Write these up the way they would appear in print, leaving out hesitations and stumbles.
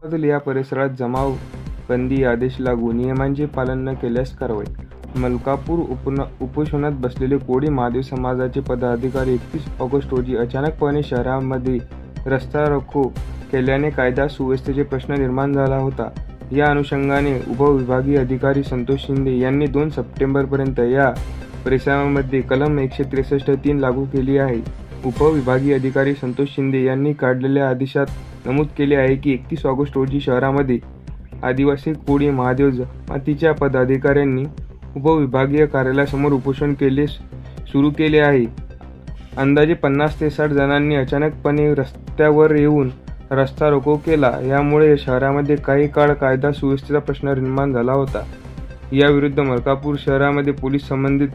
या परिसरात जमाव बंदी आदेश लागू, नियमांचे पालन न केल्यास कारवाई. मलकापूर उपोषणात बसलेले कोळी महादेव समाजाचे पदाधिकारी 31 ऑगस्ट रोजी अचानकपणे शहरामध्ये रस्ता रोको केल्याने कायदा सुव्यवस्थेचा प्रश्न निर्माण झाला होता. या अनुषंगाने उपविभागीय अधिकारी संतोष शिंदे यांनी 2 सप्टेंबरपर्यंत या परिसरामध्ये कलम 163(3) लागू केली आहे. उपविभागीय अधिकारी संतोष शिंदे यांनी काढलेल्या आदेशात नमूद केले आहे की 31 ऑगस्ट रोजी शहरामध्ये आदिवासी कोळी महादेव जमातीच्या पदाधिकाऱ्यांनी उपविभागीय कार्यालयासमोर उपोषण सुरू केले आहे. अंदाजे 50 ते 60 जणांनी अचानकपणे रस्त्यावर येऊन रस्ता रोको केला. यामुळे शहरामध्ये काही काळ कायदा सुव्यवस्थेचा प्रश्न निर्माण झाला होता. याविरुद्ध मलकापूर शहरामध्ये पोलीस संबंधित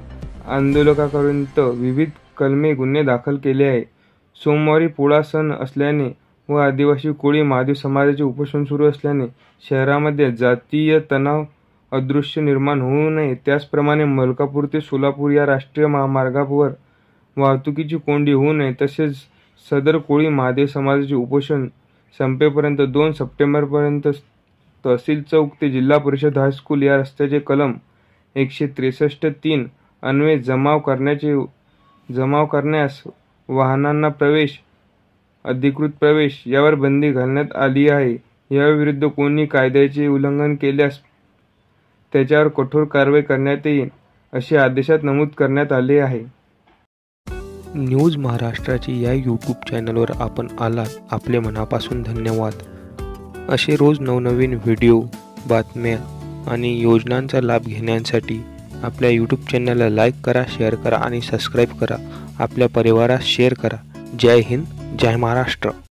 आंदोलकांविरुद्ध विविध कलमी गुन्हे दाखल केले आहे. सोमवारी पोळा सण असल्याने व आदिवासी कोळी महादेव समाजाचे उपोषण सुरू असल्याने शहरामध्ये जातीय तणाव अदृश्य निर्माण होऊ नये, त्याचप्रमाणे मलकापूर ते सोलापूर या राष्ट्रीय महामार्गावर वाहतुकीची कोंडी होऊ नये, तसेच सदर कोळी महादेव समाजाचे उपोषण संपेपर्यंत 2 सप्टेंबरपर्यंत तहसील चौक ते जिल्हा परिषद हायस्कूल या रस्त्याचे कलम 163(3) अन्वये जमाव करण्यास, वाहनांना प्रवेश, अधिकृत प्रवेश यावर बंदी घालण्यात आली आहे. याविरुद्ध कोणी कायद्याचे उल्लंघन केल्यास त्याच्यावर कठोर कारवाई करण्यात येईल, असे आदेशात नमूद करण्यात आले आहे. न्यूज महाराष्ट्राची या यूट्यूब चॅनलवर आपण आलात, आपले मनापासून धन्यवाद. असे रोज नवनवीन व्हिडिओ, बातम्या आणि योजनांचा लाभ घेण्यासाठी आपल्या यूट्यूब चॅनलला लाईक करा, शेअर करा आणि सबस्क्राईब करा. आपल्या परिवारास शेअर करा. जय हिंद, जय महाराष्ट्र.